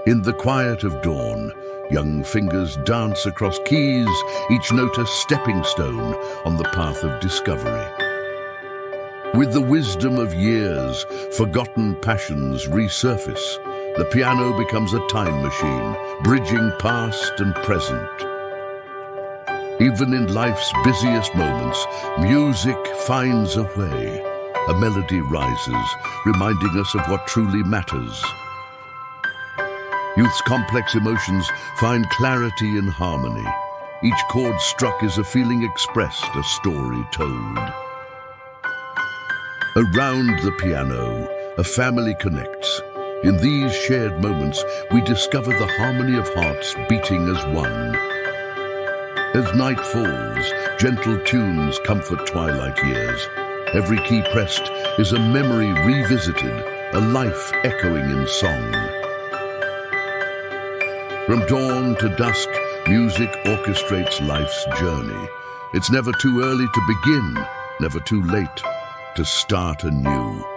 In the quiet of dawn, young fingers dance across keys, each note a stepping stone on the path of discovery. With the wisdom of years, forgotten passions resurface. The piano becomes a time machine, bridging past and present. Even in life's busiest moments, music finds a way. A melody rises, reminding us of what truly matters. Youth's complex emotions find clarity in harmony. Each chord struck is a feeling expressed, a story told. Around the piano, a family connects. In these shared moments, we discover the harmony of hearts beating as one. As night falls, gentle tunes comfort twilight years. Every key pressed is a memory revisited, a life echoing in song. From dawn to dusk, music orchestrates life's journey. It's never too early to begin, never too late to start anew.